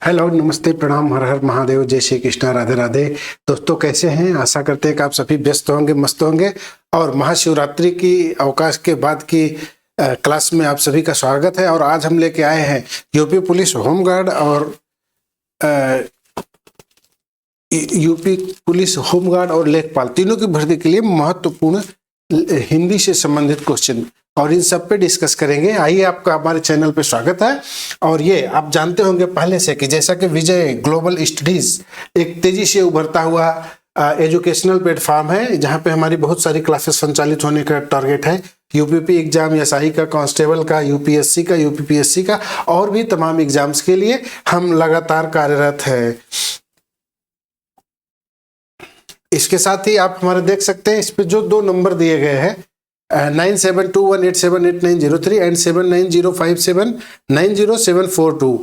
Hello, नमस्ते, प्रणाम, हर हर महादेव, जय श्री कृष्णा, राधे राधे। दोस्तों कैसे हैं? आशा करते हैं कि आप सभी व्यस्त होंगे, मस्त होंगे। और महाशिवरात्रि की अवकाश के बाद की क्लास में आप सभी का स्वागत है। और आज हम लेके आए हैं यूपी पुलिस होमगार्ड और यूपी पुलिस होमगार्ड और लेखपाल तीनों की भर्ती के लिए महत्वपूर्ण हिंदी से संबंधित क्वेश्चन, और इन सब पे डिस्कस करेंगे। आइए, आपका हमारे चैनल पे स्वागत है। और ये आप जानते होंगे पहले से कि जैसा कि विजय ग्लोबल स्टडीज एक तेजी से उभरता हुआ एजुकेशनल प्लेटफॉर्म है, जहां पे हमारी बहुत सारी क्लासेस संचालित होने का टारगेट है। यूपीपी एग्जाम, एसआई का, कांस्टेबल का, यूपीएससी का, यूपीपीएससी का और भी तमाम एग्जाम्स के लिए हम लगातार कार्यरत है। इसके साथ ही आप हमारे देख सकते हैं, इस पे जो 2 नंबर दिए गए हैं 9721878903 एंड 7905790742,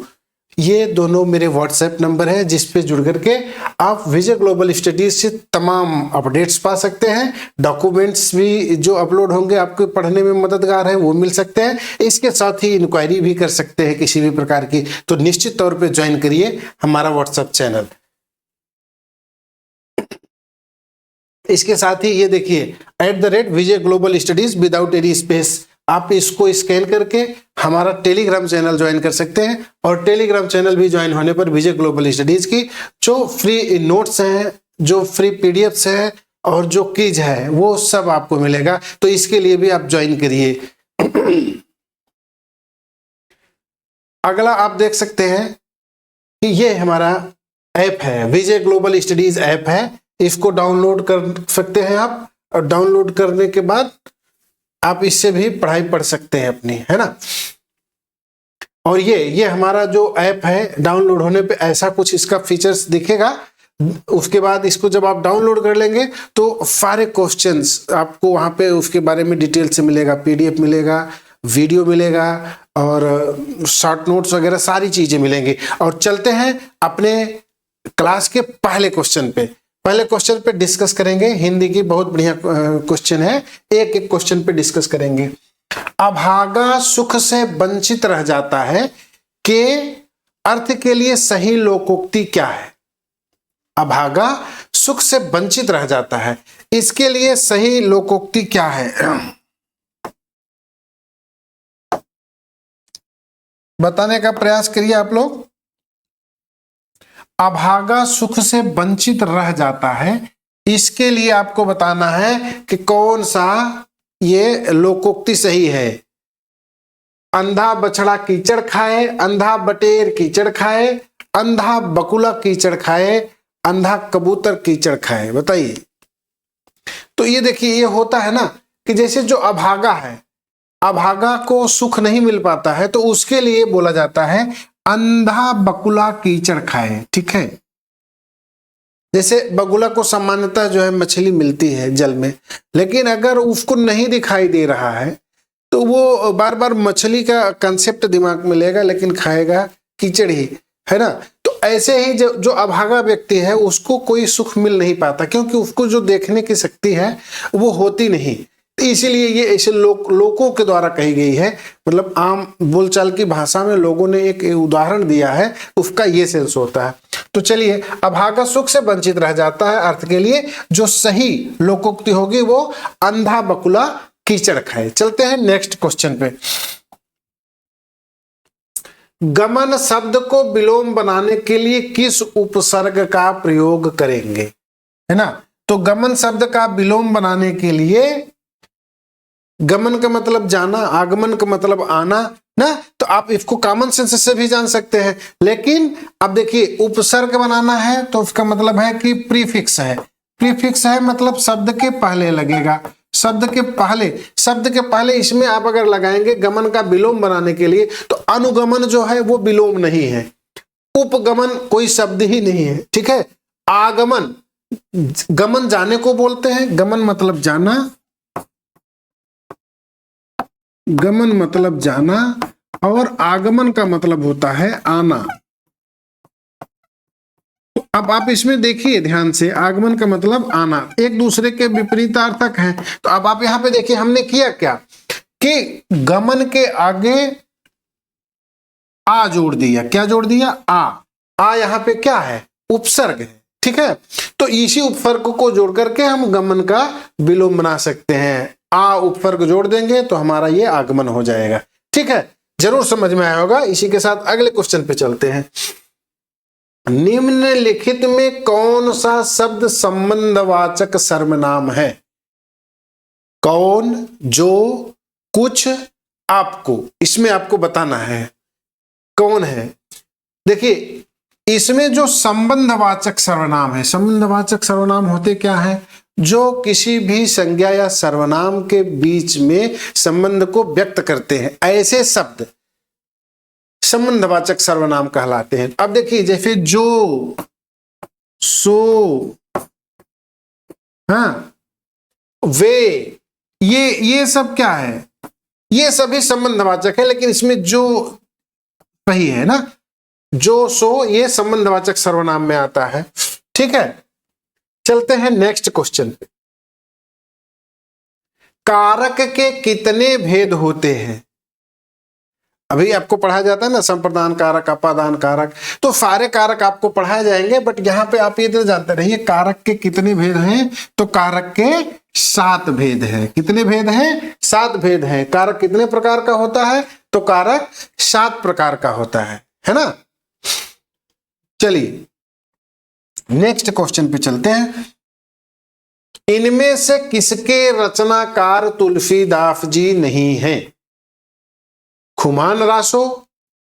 ये दोनों मेरे व्हाट्सएप नंबर है, जिस पे जुड़ करके आप विजय ग्लोबल स्टडीज से तमाम अपडेट्स पा सकते हैं। डॉक्यूमेंट्स भी जो अपलोड होंगे आपको पढ़ने में मददगार है, वो मिल सकते हैं। इसके साथ ही इंक्वायरी भी कर सकते हैं किसी भी प्रकार की। तो निश्चित तौर पे ज्वाइन करिए हमारा व्हाट्सएप चैनल। इसके साथ ही ये देखिए @Vijay global studies without any space, आप इसको स्कैन करके हमारा टेलीग्राम चैनल ज्वाइन कर सकते हैं। और टेलीग्राम चैनल भी ज्वाइन होने पर विजय ग्लोबल स्टडीज की जो फ्री नोट्स हैं, जो फ्री पीडीएफ्स हैं और जो क्विज है, वो सब आपको मिलेगा। तो इसके लिए भी आप ज्वाइन करिए। अगला आप देख सकते हैं कि ये हमारा ऐप है, विजय ग्लोबल स्टडीज ऐप है। इसको डाउनलोड कर सकते हैं आप, और डाउनलोड करने के बाद आप इससे भी पढ़ाई पढ़ सकते हैं अपनी, है ना। और ये हमारा जो ऐप है, डाउनलोड होने पे ऐसा कुछ इसका फीचर्स दिखेगा। उसके बाद इसको जब आप डाउनलोड कर लेंगे तो सारे क्वेश्चंस आपको वहां पे उसके बारे में डिटेल से मिलेगा, पीडीएफ मिलेगा, वीडियो मिलेगा और शॉर्ट नोट्स वगैरह सारी चीजें मिलेंगी। और चलते हैं अपने क्लास के पहले क्वेश्चन पे। पहले क्वेश्चन पे डिस्कस करेंगे। हिंदी की बहुत बढ़िया क्वेश्चन है, एक एक क्वेश्चन पे डिस्कस करेंगे। अभागा सुख से वंचित रह जाता है के अर्थ के लिए सही लोकोक्ति क्या है? अभागा सुख से वंचित रह जाता है, इसके लिए सही लोकोक्ति क्या है? बताने का प्रयास करिए आप लोग। अभागा सुख से वंचित रह जाता है, इसके लिए आपको बताना है कि कौन सा ये लोकोक्ति सही है। अंधा बछड़ा कीचड़ खाए, अंधा बटेर कीचड़ खाए, अंधा बकुला कीचड़ खाए, अंधा कबूतर कीचड़ खाए। बताइए। तो ये देखिए, ये होता है ना कि जैसे जो अभागा है, अभागा को सुख नहीं मिल पाता है, तो उसके लिए बोला जाता है अंधा बकुला कीचड़ खाए। ठीक है। जैसे बगुला को सामान्यतः जो है मछली मिलती है जल में, लेकिन अगर उसको नहीं दिखाई दे रहा है तो वो बार बार मछली का कंसेप्ट दिमाग में लेगा, लेकिन खाएगा कीचड़ ही, है ना। तो ऐसे ही जो अभागा व्यक्ति है उसको कोई सुख मिल नहीं पाता, क्योंकि उसको जो देखने की शक्ति है वो होती नहीं। इसीलिए ये ऐसे लोगों के द्वारा कही गई है, मतलब आम बोलचाल की भाषा में लोगों ने एक उदाहरण दिया है, उसका ये सेंस होता है। तो चलिए, अभागा सुख से वंचित रह जाता है अर्थ के लिए जो सही लोकोक्ति होगी वो अंधा बकुला कीचड़ खाए। चलते हैं नेक्स्ट क्वेश्चन पे। गमन शब्द को विलोम बनाने के लिए किस उपसर्ग का प्रयोग करेंगे? है ना। तो गमन शब्द का विलोम बनाने के लिए, गमन का मतलब जाना, आगमन का मतलब आना ना, तो आप इसको कॉमन सेंस से भी जान सकते हैं। लेकिन अब देखिए, उपसर्ग बनाना है तो उसका मतलब है कि प्रीफिक्स है। प्रीफिक्स है मतलब शब्द के पहले लगेगा। शब्द के पहले इसमें आप अगर लगाएंगे गमन का विलोम बनाने के लिए, तो अनुगमन जो है वो विलोम नहीं है, उपगमन कोई शब्द ही नहीं है। ठीक है। आगमन, गमन जाने को बोलते हैं, गमन मतलब जाना, गमन मतलब जाना, और आगमन का मतलब होता है आना। तो अब आप इसमें देखिए ध्यान से, आगमन का मतलब आना, एक दूसरे के विपरीतार्थक हैं। तो अब आप यहां पे देखिए हमने किया क्या कि गमन के आगे आ जोड़ दिया। क्या जोड़ दिया? आ। आ यहाँ पे क्या है, उपसर्ग है, ठीक है। तो इसी उपसर्ग को जोड़ करके हम गमन का विलोम बना सकते हैं। आ उपसर्ग जोड़ देंगे तो हमारा ये आगमन हो जाएगा, ठीक है। जरूर समझ में आया होगा। इसी के साथ अगले क्वेश्चन पे चलते हैं। निम्नलिखित में कौन सा शब्द संबंधवाचक सर्वनाम है? कौन, जो, कुछ, आपको, इसमें आपको बताना है कौन है। देखिए इसमें जो संबंधवाचक सर्वनाम है, संबंधवाचक सर्वनाम होते क्या है? जो किसी भी संज्ञा या सर्वनाम के बीच में संबंध को व्यक्त करते हैं, ऐसे शब्द संबंधवाचक सर्वनाम कहलाते हैं। अब देखिए जैसे जो, सो, हाँ, वे, ये सब क्या है? ये सभी संबंधवाचक है, लेकिन इसमें जो सही है ना, जो, सो, ये संबंधवाचक सर्वनाम में आता है, ठीक है। चलते हैं नेक्स्ट क्वेश्चन पे। कारक के कितने भेद होते हैं? अभी आपको पढ़ाया जाता है ना, संप्रदान कारक, अपादान कारक, तो सारे कारक आपको पढ़ाए जाएंगे, बट यहां पे आप ये तो जानते रहिए कारक के कितने भेद हैं। तो कारक के 7 भेद हैं। कितने भेद हैं? 7 भेद हैं। कारक कितने प्रकार का होता है? तो कारक 7 प्रकार का होता है ना। चलिए नेक्स्ट क्वेश्चन पे चलते हैं। इनमें से किसके रचनाकार तुलसीदास जी नहीं हैं? खुमान रासो,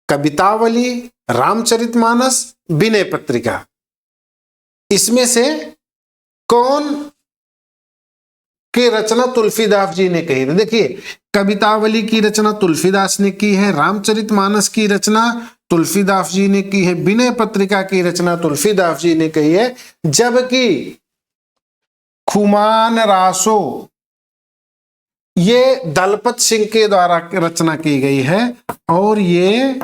कवितावली, रामचरितमानस, विनय पत्रिका। इसमें से कौन की रचना तुलसीदास जी ने कही है? देखिए कवितावली की रचना तुलसीदास ने की है, रामचरितमानस की रचना तुलसीदास जी ने की है, विनय पत्रिका की रचना तुलसीदास जी ने कही है, जबकि खुमान रासो ये दलपत सिंह के द्वारा रचना की गई है, और ये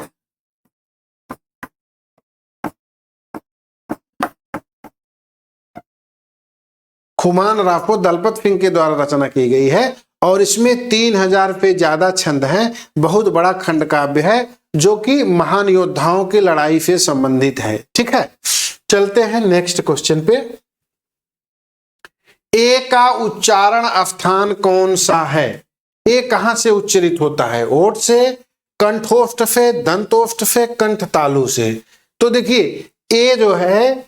खुमान रासो दलपत सिंह के द्वारा रचना की गई है, और इसमें 3000 पे ज्यादा छंद हैं। बहुत बड़ा खंड काव्य है जो कि महान योद्धाओं की लड़ाई से संबंधित है, ठीक है। चलते हैं नेक्स्ट क्वेश्चन पे। ए का उच्चारण स्थान कौन सा है? ए कहां से उच्चरित होता है? ओठ से, कंठोष्ठ से, दंतोष्ठ से, कंठ तालु से। तो देखिए ए जो है,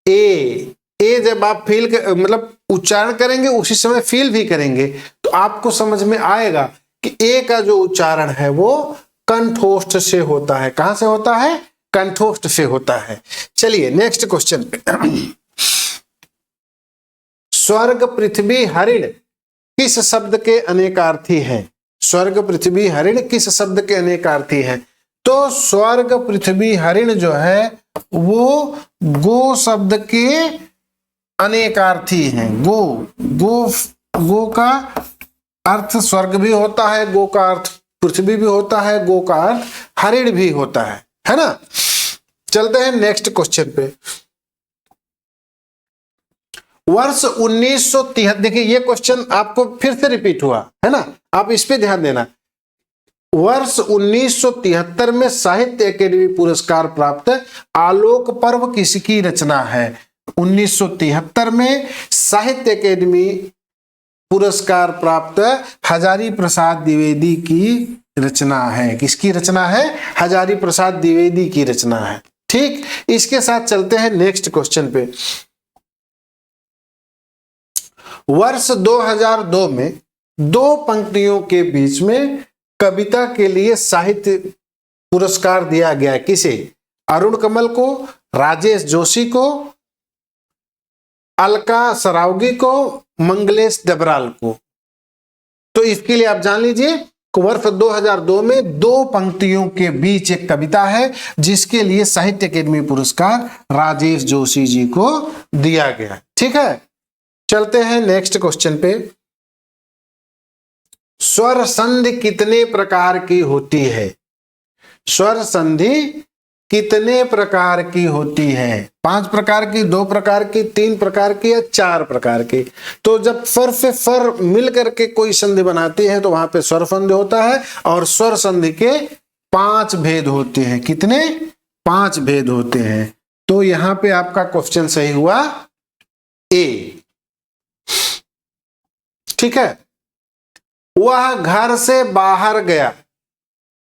ए जब आप फील मतलब उच्चारण करेंगे उसी समय फील भी करेंगे, तो आपको समझ में आएगा कि ए का जो उच्चारण है वो कंठोष्ठ से होता है। कहां से होता है? कंठोष्ठ से होता है। चलिए नेक्स्ट क्वेश्चन पे। स्वर्ग, पृथ्वी, हरिण किस शब्द के अनेकार्थी हैं? स्वर्ग, पृथ्वी, हरिण किस शब्द के अनेकार्थी हैं? तो स्वर्ग, पृथ्वी, हरिण जो है वो गो शब्द के अनेकार्थी हैं। गो का अर्थ स्वर्ग भी होता है, गो का अर्थ पृथ्वी भी होता है, गो का अर्थ हरिण भी होता है ना। चलते हैं नेक्स्ट क्वेश्चन पे। वर्ष 1973, देखिए ये क्वेश्चन आपको फिर से रिपीट हुआ है ना, आप इस पे ध्यान देना। वर्ष 1973 में साहित्य अकेडमी पुरस्कार प्राप्त आलोक पर्व किसकी रचना है? 1973 में साहित्य अकेडमी पुरस्कार प्राप्त हजारी प्रसाद द्विवेदी की रचना है। किसकी रचना है? हजारी प्रसाद द्विवेदी की रचना है, ठीक। इसके साथ चलते हैं नेक्स्ट क्वेश्चन पे। वर्ष 2002 में 2 पंक्तियों के बीच में कविता के लिए साहित्य पुरस्कार दिया गया। किसे? अरुण कमल को, राजेश जोशी को, अलका सरावगी को, मंगलेश डबराल को। तो इसके लिए आप जान लीजिए कि वर्ष 2002 में 2 पंक्तियों के बीच एक कविता है जिसके लिए साहित्य अकेडमी पुरस्कार राजेश जोशी जी को दिया गया, ठीक है। चलते हैं नेक्स्ट क्वेश्चन पे। स्वर संधि कितने प्रकार की होती है? स्वर संधि कितने प्रकार की होती है? 5 प्रकार की, 2 प्रकार की, 3 प्रकार की या 4 प्रकार की? तो जब स्वर से स्वर मिल करके कोई संधि बनाती है तो वहां पे स्वर संधि होता है, और स्वर संधि के 5 भेद होते हैं। कितने? 5 भेद होते हैं। तो यहां पे आपका क्वेश्चन सही हुआ ए। ठीक है। वह घर से बाहर गया,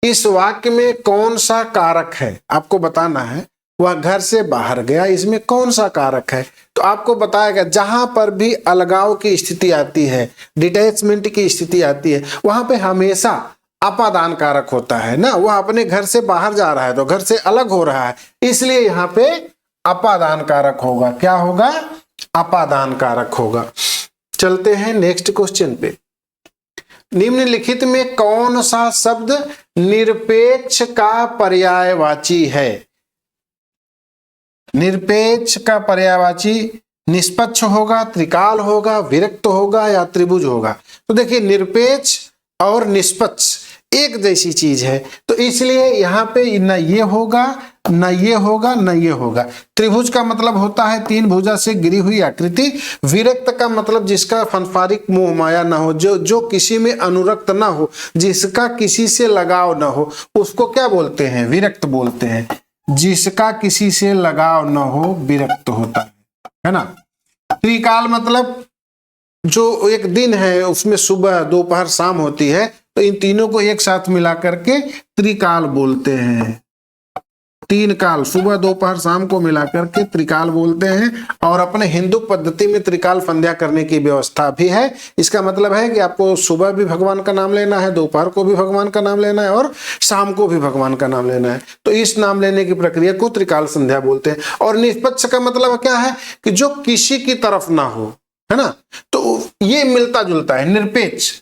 इस वाक्य में कौन सा कारक है आपको बताना है। वह घर से बाहर गया, इसमें कौन सा कारक है, तो आपको बताएगा जहां पर भी अलगाव की स्थिति आती है, डिटैचमेंट की स्थिति आती है, वहां पे हमेशा अपादान कारक होता है ना। वह अपने घर से बाहर जा रहा है तो घर से अलग हो रहा है, इसलिए यहाँ पे अपादान कारक होगा। क्या होगा? अपादान कारक होगा। चलते हैं नेक्स्ट क्वेश्चन पे। निम्नलिखित में कौन सा शब्द निरपेक्ष का पर्यायवाची है? निरपेक्ष का पर्यायवाची निष्पक्ष होगा, त्रिकाल होगा, विरक्त होगा या त्रिभुज होगा? तो देखिए निरपेक्ष और निष्पक्ष एक जैसी चीज है, तो इसलिए यहाँ पे न ये होगा, न ये होगा, न ये होगा। त्रिभुज का मतलब होता है 3 भुजा से गिरी हुई आकृति। विरक्त का मतलब जिसका संसारिक मोह माया ना हो, जो किसी में अनुरक्त ना हो, जिसका किसी से लगाव ना हो, उसको क्या बोलते हैं? विरक्त बोलते हैं। जिसका किसी से लगाव न हो विरक्त होता है ना। त्रिकाल मतलब जो एक दिन है उसमें सुबह दोपहर शाम होती है, तो इन तीनों को एक साथ मिला करके त्रिकाल बोलते हैं। 3 काल सुबह दोपहर शाम को मिला करके त्रिकाल बोलते हैं। और अपने हिंदू पद्धति में त्रिकाल संध्या करने की व्यवस्था भी है। इसका मतलब है कि आपको सुबह भी भगवान का नाम लेना है, दोपहर को भी भगवान का नाम लेना है और शाम को भी भगवान का नाम लेना है। तो इस नाम लेने की प्रक्रिया को त्रिकाल संध्या बोलते हैं। और निष्पक्ष का मतलब क्या है कि जो किसी की तरफ ना हो, है ना। तो ये मिलता जुलता है। निरपेक्ष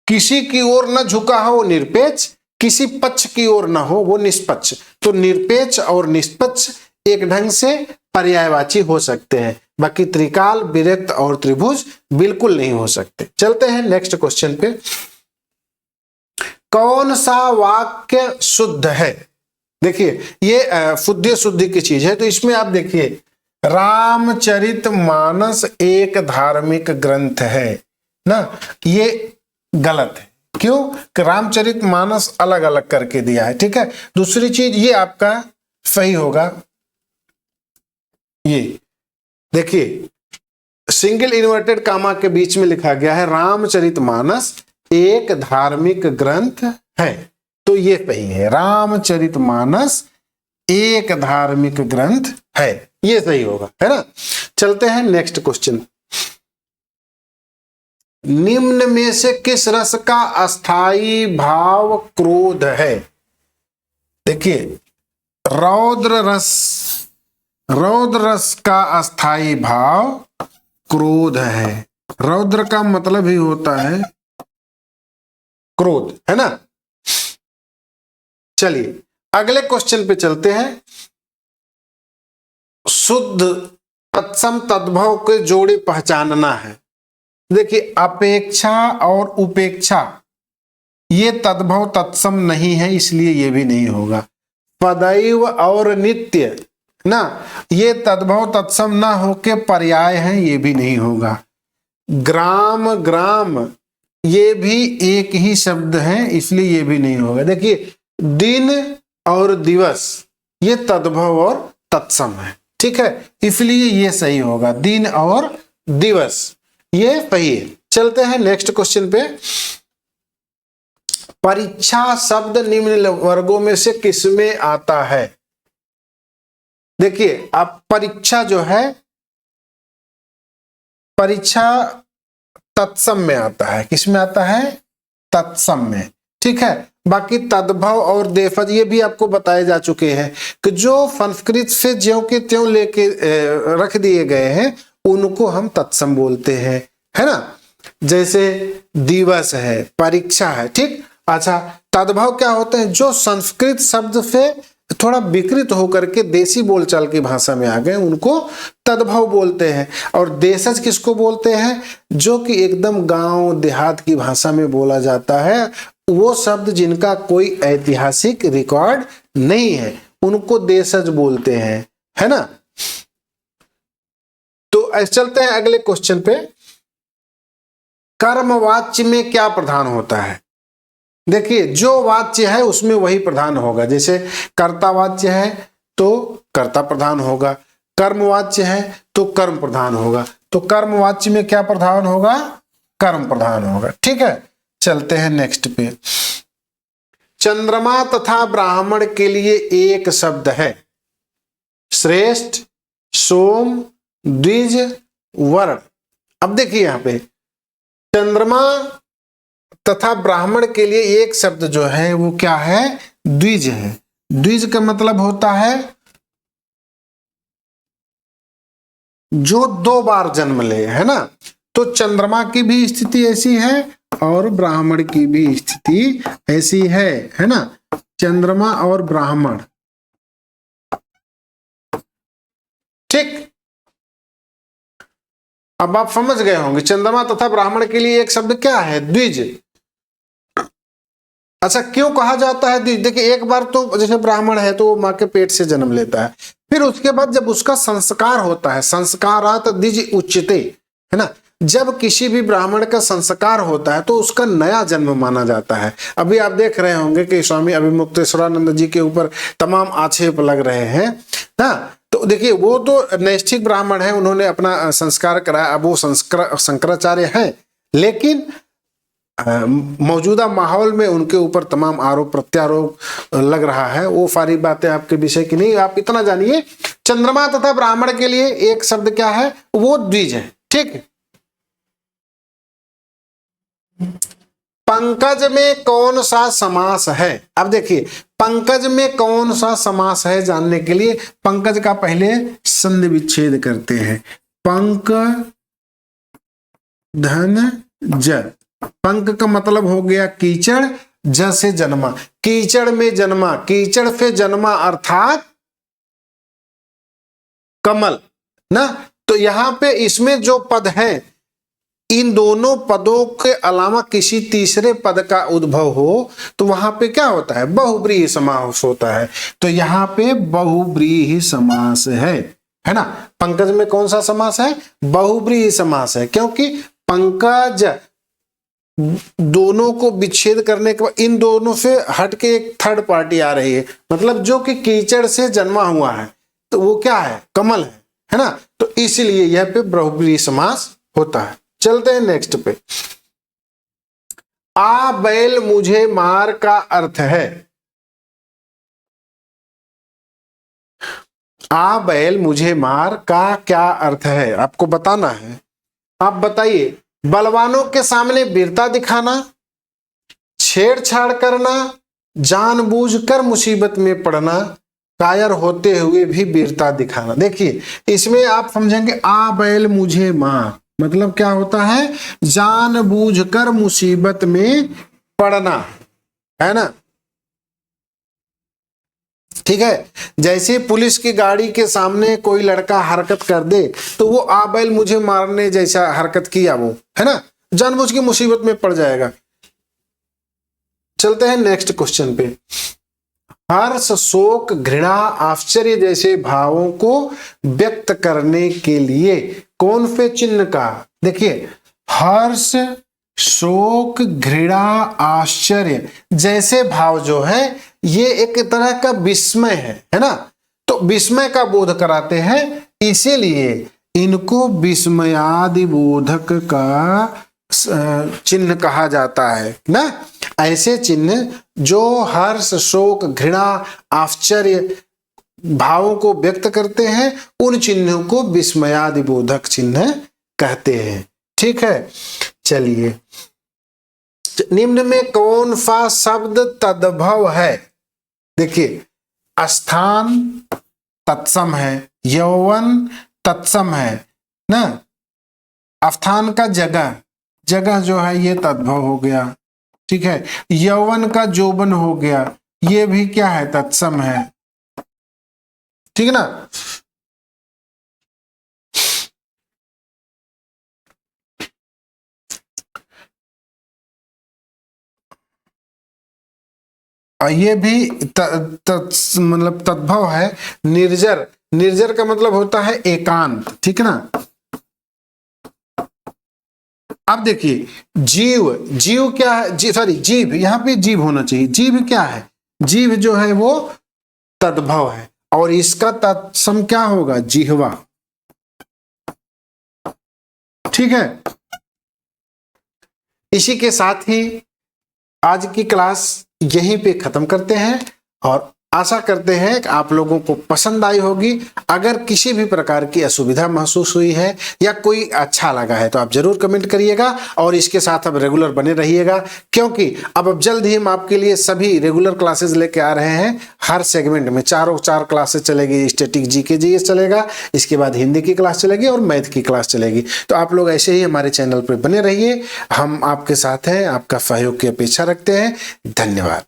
किसी की ओर न झुका हो वो निरपेक्ष, किसी पक्ष की ओर ना हो वो निष्पक्ष। तो निरपेक्ष और निष्पक्ष एक ढंग से पर्यायवाची हो सकते हैं, बाकी त्रिकाल, विरक्त और त्रिभुज बिल्कुल नहीं हो सकते। चलते हैं नेक्स्ट क्वेश्चन पे। कौन सा वाक्य शुद्ध है? देखिए ये फुद्दी शुद्धि की चीज है, तो इसमें आप देखिए रामचरितमानस एक धार्मिक ग्रंथ है ना, ये गलत है। क्यों? कि रामचरितमानस अलग अलग करके दिया है। ठीक है। दूसरी चीज ये आपका सही होगा, ये देखिए सिंगल इन्वर्टेड कामा के बीच में लिखा गया है रामचरितमानस एक धार्मिक ग्रंथ है, तो ये सही है। रामचरितमानस एक धार्मिक ग्रंथ है, ये सही होगा, है ना। चलते हैं नेक्स्ट क्वेश्चन। निम्न में से किस रस का अस्थाई भाव क्रोध है? देखिए रौद्र रस का अस्थाई भाव क्रोध है। रौद्र का मतलब ही होता है क्रोध, है ना। चलिए अगले क्वेश्चन पे चलते हैं। शुद्ध तत्सम तद्भव के जोड़े पहचानना है। देखिए अपेक्षा और उपेक्षा ये तद्भव तत्सम नहीं है, इसलिए ये भी नहीं होगा। पदैव और नित्य ना, ये तद्भव तत्सम ना होके पर्याय है, ये भी नहीं होगा। ग्राम ग्राम ये भी एक ही शब्द है, इसलिए ये भी नहीं होगा। देखिए दिन और दिवस ये तद्भव और तत्सम है, ठीक है, इसलिए ये सही होगा। दिन और दिवस ये सही है। चलते हैं नेक्स्ट क्वेश्चन पे। परीक्षा शब्द निम्न वर्गों में से किसमें आता है? देखिए अब परीक्षा जो है, परीक्षा तत्सम में आता है। किसमें आता है? तत्सम में, ठीक है। बाकी तद्भव और देफज ये भी आपको बताए जा चुके हैं कि जो संस्कृत से ज्यों के त्यों लेके रख दिए गए हैं उनको हम तत्सम बोलते हैं, है ना। जैसे दिवस है, परीक्षा है, ठीक। अच्छा तद्भव क्या होते हैं? जो संस्कृत शब्द से थोड़ा विकृत होकर के देसी बोलचाल की भाषा में आ गए उनको तद्भव बोलते हैं। और देशज किसको बोलते हैं? जो कि एकदम गांव देहात की भाषा में बोला जाता है, वो शब्द जिनका कोई ऐतिहासिक रिकॉर्ड नहीं है उनको देशज बोलते हैं, है ना। तो चलते हैं अगले क्वेश्चन पे। कर्मवाच्य में क्या प्रधान होता है? देखिए जो वाच्य है उसमें वही प्रधान होगा, जैसे कर्तावाच्य है तो कर्ता प्रधान होगा, कर्मवाच्य है तो कर्म प्रधान होगा, तो कर्मवाच्य में क्या प्रधान होगा, कर्म प्रधान होगा। ठीक है, चलते हैं नेक्स्ट पे। चंद्रमा तथा ब्राह्मण के लिए एक शब्द है, श्रेष्ठ, सोम, द्विज, वर्ण। अब देखिए यहां पे चंद्रमा तथा ब्राह्मण के लिए एक शब्द जो है वो क्या है, द्विज है। द्विज का मतलब होता है जो 2 बार जन्म ले, है ना। तो चंद्रमा की भी स्थिति ऐसी है और ब्राह्मण की भी स्थिति ऐसी है ना। चंद्रमा और ब्राह्मण, ठीक। अब आप समझ गए होंगे चंद्रमा तथा ब्राह्मण के लिए एक शब्द क्या है, द्विज। अच्छा, क्यों कहा जाता है द्विज? देखिए एक बार तो जैसे ब्राह्मण है तो वो माँ के पेट से जन्म लेता है, फिर उसके बाद जब उसका संस्कार होता है, संस्कारात द्विज उच्यते, है ना। जब किसी भी ब्राह्मण का संस्कार होता है तो उसका नया जन्म माना जाता है। अभी आप देख रहे होंगे कि स्वामी अभिमुक्तेश्वरानंद जी के ऊपर तमाम आक्षेप लग रहे हैं ना। तो देखिए वो तो नैष्ठिक ब्राह्मण है, उन्होंने अपना संस्कार कराया, अब वो शंकराचार्य हैं, लेकिन मौजूदा माहौल में उनके ऊपर तमाम आरोप प्रत्यारोप लग रहा है। वो सारी बातें आपके विषय की नहीं, आप इतना जानिए चंद्रमा तथा ब्राह्मण के लिए एक शब्द क्या है, वो द्विज है। ठीक। पंकज में कौन सा समास है? अब देखिए पंकज में कौन सा समास है जानने के लिए पंकज का पहले संधि विच्छेद करते हैं। पंक धन ज, पंक का मतलब हो गया कीचड़, ज से जन्मा, कीचड़ में जन्मा, कीचड़ से जन्मा अर्थात कमल ना। तो यहां पे इसमें जो पद है, इन दोनों पदों के अलावा किसी तीसरे पद का उद्भव हो तो वहां पे क्या होता है, बहुब्रीहि समास होता है। तो यहाँ पे बहुब्रीहि समास है ना। पंकज में कौन सा समास है, बहुब्रीहि समास है, क्योंकि पंकज दोनों को विच्छेद करने के बाद इन दोनों से हटके एक थर्ड पार्टी आ रही है, मतलब जो कि कीचड़ से जन्मा हुआ है, तो वो क्या है, कमल है ना। तो इसलिए यह पे बहुब्रीहि समास होता है। चलते हैं नेक्स्ट पे। आ बैल मुझे मार का अर्थ है, आ बैल मुझे मार का क्या अर्थ है, आपको बताना है। आप बताइए। बलवानों के सामने वीरता दिखाना, छेड़छाड़ करना, जानबूझकर मुसीबत में पड़ना, कायर होते हुए भी वीरता दिखाना। देखिए इसमें आप समझेंगे आ बैल मुझे मार मतलब क्या होता है, जानबूझकर मुसीबत में पड़ना, है ना। ठीक है, जैसे पुलिस की गाड़ी के सामने कोई लड़का हरकत कर दे तो वो आ बैल मुझे मारने जैसा हरकत किया वो, है ना, जानबूझ के मुसीबत में पड़ जाएगा। चलते हैं नेक्स्ट क्वेश्चन पे। हर्ष, शोक, घृणा, आश्चर्य जैसे भावों को व्यक्त करने के लिए कौन से चिन्ह का, देखिए हर्ष, शोक, घृणा, आश्चर्य जैसे भाव जो है ये एक तरह का विस्मय है ना। तो विस्मय का बोध कराते हैं, इसीलिए इनको विस्मयादि बोधक का चिन्ह कहा जाता है ना। ऐसे चिन्ह जो हर्ष, शोक, घृणा, आश्चर्य भावों को व्यक्त करते हैं उन चिन्हों को विस्मयादि बोधक चिन्ह कहते हैं। ठीक है, चलिए निम्न में कौन सा शब्द तद्भव है? देखिए स्थान तत्सम है, यौवन तत्सम है ना। स्थान का जगह, जगह जो है ये तद्भव हो गया, ठीक है। यौवन का जोबन हो गया, ये भी क्या है, तत्सम है, ठीक है ना। ये भी मतलब तद्भव है। निर्जर, निर्जर का मतलब होता है एकांत, ठीक है ना। अब देखिए जीव, जीव क्या है, सॉरी जीव, यहां पे जीव होना चाहिए। जीव क्या है, जीव जो है वो तद्भव है और इसका तत्सम क्या होगा, जिह्वा। ठीक है, इसी के साथ ही आज की क्लास यहीं पे खत्म करते हैं और आशा करते हैं कि आप लोगों को पसंद आई होगी। अगर किसी भी प्रकार की असुविधा महसूस हुई है या कोई अच्छा लगा है तो आप जरूर कमेंट करिएगा और इसके साथ अब रेगुलर बने रहिएगा, क्योंकि अब जल्द ही हम आपके लिए सभी रेगुलर क्लासेस लेके आ रहे हैं। हर सेगमेंट में चार क्लासेस चलेगी। स्टैटिक जीके जीएस चलेगा, इसके बाद हिंदी की क्लास चलेगी और मैथ की क्लास चलेगी। तो आप लोग ऐसे ही हमारे चैनल पर बने रहिए। हम आपके साथ हैं, आपका सहयोग की अपेक्षा रखते हैं। धन्यवाद।